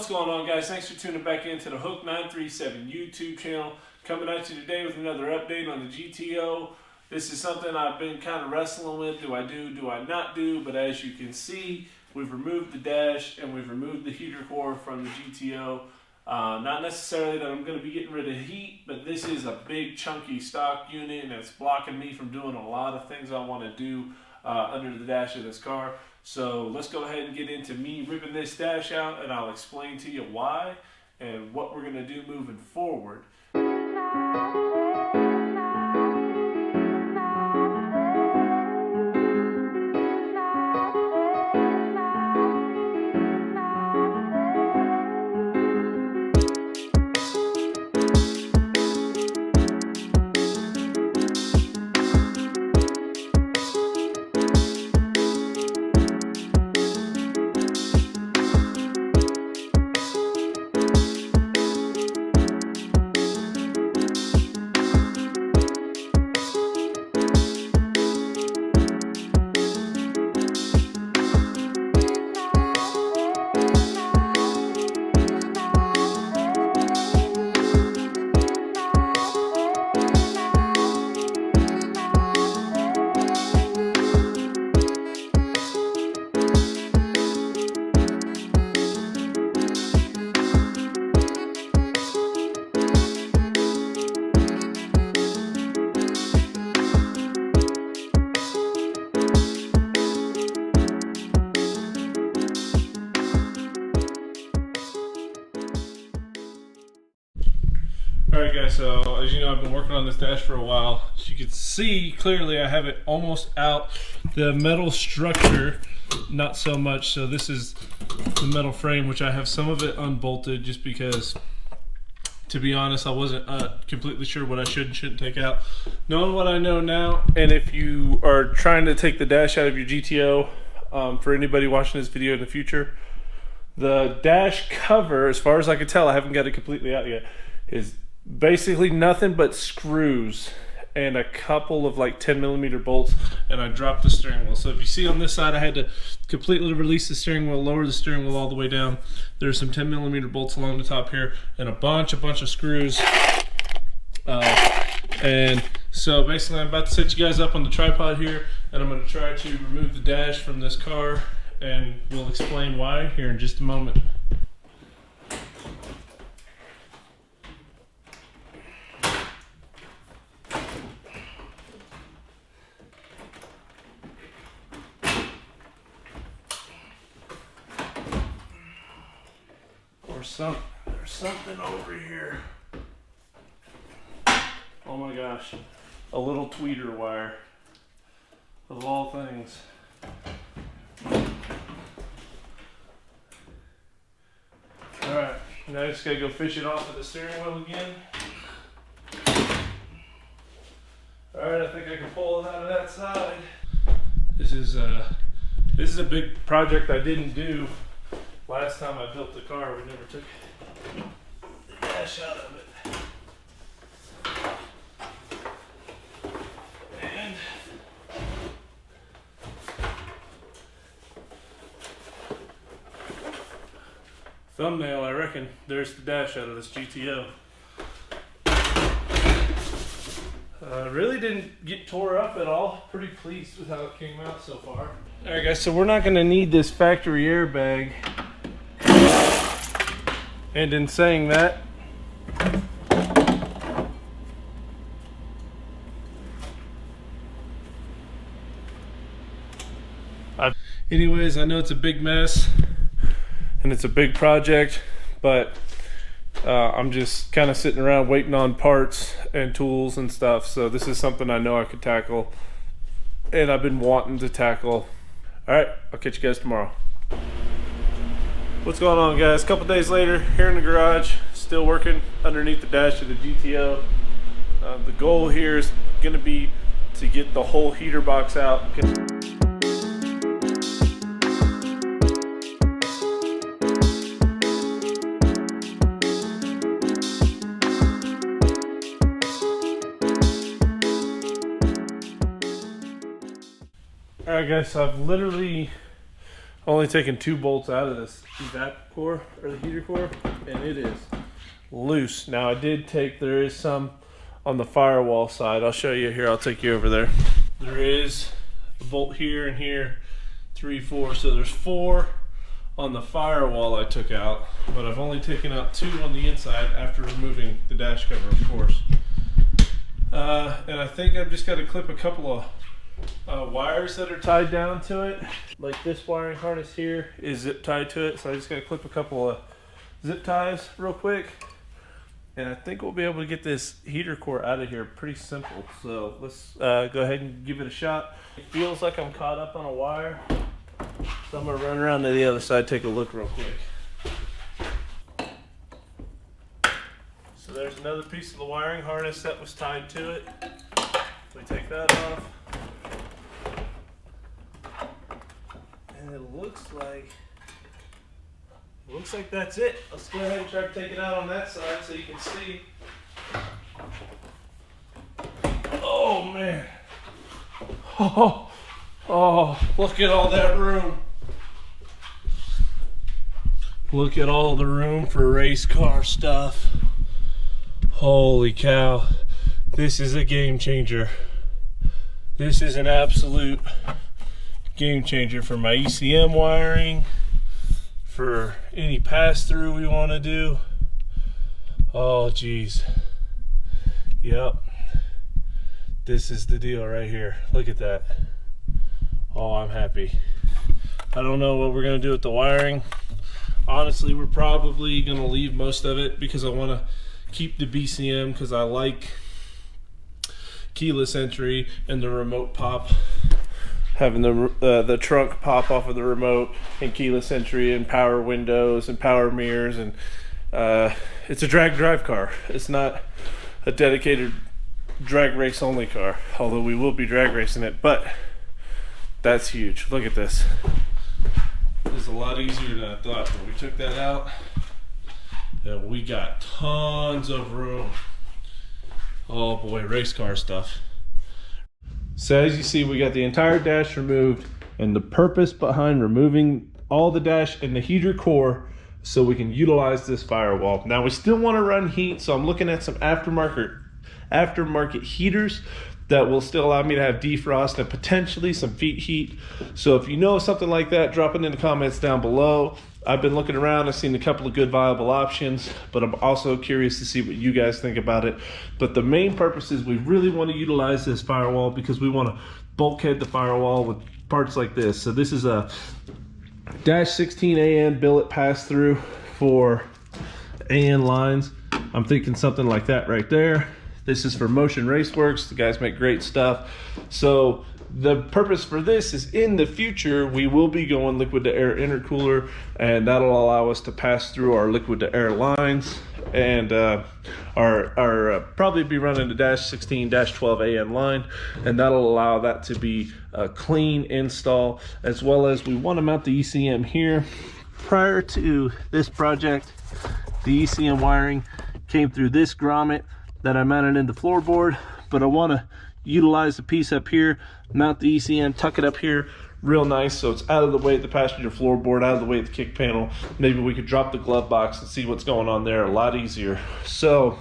What's going on, guys? Thanks for tuning back into the Hook 937 YouTube channel. Coming at you today with another update on the GTO. This is something I've been kind of wrestling with. Do I not do? But as you can see, we've removed the dash and we've removed the heater core from the GTO. Not necessarily that I'm going to be getting rid of heat, but this is a big chunky stock unit and it's blocking me from doing a lot of things I want to do under the dash of this car. So let's go ahead and get into me ripping this dash out, and I'll explain to you why and what we're going to do moving forward. Alright guys, so as you know, I've been working on this dash for a while. As you can see clearly, I have it almost out. The metal structure, not so much. So this is the metal frame, which I have some of it unbolted just because, to be honest, I wasn't completely sure what I should and shouldn't take out. Knowing what I know now, and if you are trying to take the dash out of your GTO, for anybody watching this video in the future, the dash cover, as far as I can tell, I haven't got it completely out yet, is basically nothing but screws and a couple of like 10mm bolts, and I dropped the steering wheel. So if you see on this side, I had to completely release the steering wheel, lower the steering wheel all the way down. There's some 10mm bolts along the top here and a bunch of screws. And so basically I'm about to set you guys up on the tripod here, and I'm going to try to remove the dash from this car, and we'll explain why here in just a moment. There's something over here. Oh my gosh, a little tweeter wire, of all things. Alright, now I just gotta go fish it off of the steering wheel again. Alright, I think I can pull it out of that side. This is a big project I didn't do. Last time I built the car, we never took the dash out of it. And thumbnail, I reckon, there's the dash out of this GTO. Really didn't get tore up at all. Pretty pleased with how it came out so far. Alright guys, so we're not going to need this factory airbag. And in saying that, anyways, I know it's a big mess and it's a big project, but I'm just kind of sitting around waiting on parts and tools and stuff. So this is something I know I could tackle, and I've been wanting to tackle. All right, I'll catch you guys tomorrow. What's going on, guys? A couple days later, here in the garage, still working underneath the dash of the GTO. The goal here is going to be to get the whole heater box out. Alright guys, so I've literally only taken 2 bolts out of this evap core or the heater core, and it is loose. Now I did take, there is some on the firewall side. I'll show you here. I'll take you over there. There is a bolt here and here, 3, 4. So there's 4 on the firewall I took out, but I've only taken out 2 on the inside after removing the dash cover, of course. And I think I've just got to clip a couple of wires that are tied down to it. Like this wiring harness here is zip tied to it, so I just got to clip a couple of zip ties real quick. And I think we'll be able to get this heater core out of here pretty simple. So let's go ahead and give it a shot. It feels like I'm caught up on a wire, so I'm gonna run around to the other side, take a look real quick. So there's another piece of the wiring harness that was tied to it. We take that off. And it looks like that's it. Let's go ahead and try to take it out on that side so you can see. Oh man. Oh, look at all that room. Look at all the room for race car stuff. Holy cow. This is a game changer. This is an absolute game changer for my ECM wiring, for any pass-through we want to do. Oh geez. Yep. This is the deal right here. Look at that. Oh, I'm happy. I don't know what we're going to do with the wiring. Honestly, we're probably going to leave most of it because I want to keep the BCM, because I like keyless entry and the remote pop, having the trunk pop off of the remote, and keyless entry and power windows and power mirrors, and it's a drag drive car. It's not a dedicated drag race only car, although we will be drag racing it. But that's huge. Look at this. It's a lot easier than I thought. But we took that out and we got tons of room. Oh boy, race car stuff. So as you see, we got the entire dash removed, and the purpose behind removing all the dash and the heater core so we can utilize this firewall. Now we still want to run heat, so I'm looking at some aftermarket heaters that will still allow me to have defrost and potentially some feet heat. So if you know something like that, drop it in the comments down below. I've been looking around, I've seen a couple of good viable options, but I'm also curious to see what you guys think about it. But the main purpose is we really want to utilize this firewall because we want to bulkhead the firewall with parts like this. So this is a dash 16 AN billet pass through for AN lines. I'm thinking something like that right there. This is for Motion Raceworks. The guys make great stuff. So the purpose for this is in the future, we will be going liquid to air intercooler, and that'll allow us to pass through our liquid to air lines, and probably be running the dash 16 dash 12 AN line, and that'll allow that to be a clean install, as well as we want to mount the ECM here. Prior to this project, the ECM wiring came through this grommet that I mounted in the floorboard, but I want to utilize the piece up here, mount the ECM, tuck it up here real nice so it's out of the way of the passenger floorboard, out of the way of the kick panel. Maybe we could drop the glove box and see what's going on there a lot easier. So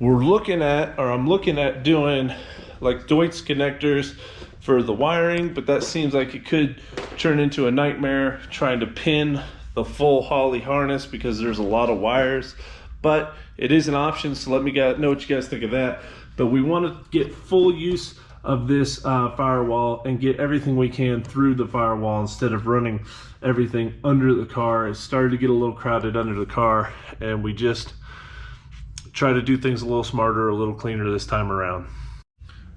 I'm looking at doing like Deutz connectors for the wiring, but that seems like it could turn into a nightmare trying to pin the full Holley harness because there's a lot of wires. But it is an option, so let me know what you guys think of that. But we want to get full use of this firewall and get everything we can through the firewall instead of running everything under the car. It started to get a little crowded under the car, and we just try to do things a little smarter, a little cleaner this time around.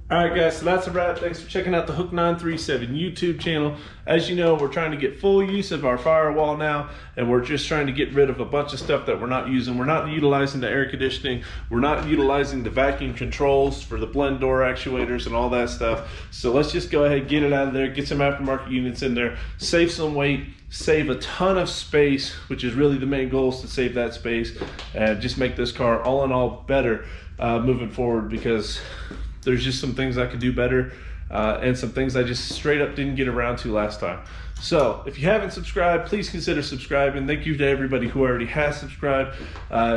All right, guys, so that's a wrap. Thanks for checking out the Hook 937 YouTube channel. As you know, we're trying to get full use of our firewall now, and we're just trying to get rid of a bunch of stuff that we're not using. We're not utilizing the air conditioning. We're not utilizing the vacuum controls for the blend door actuators and all that stuff. So let's just go ahead, get it out of there, get some aftermarket units in there, save some weight, save a ton of space, which is really the main goal, is to save that space and just make this car all in all better moving forward, because there's just some things I could do better and some things I just straight up didn't get around to last time. So if you haven't subscribed, please consider subscribing. Thank you to everybody who already has subscribed.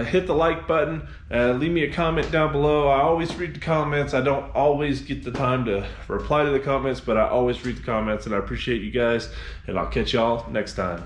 Hit the like button. Leave me a comment down below. I always read the comments. I don't always get the time to reply to the comments, but I always read the comments, and I appreciate you guys, and I'll catch y'all next time.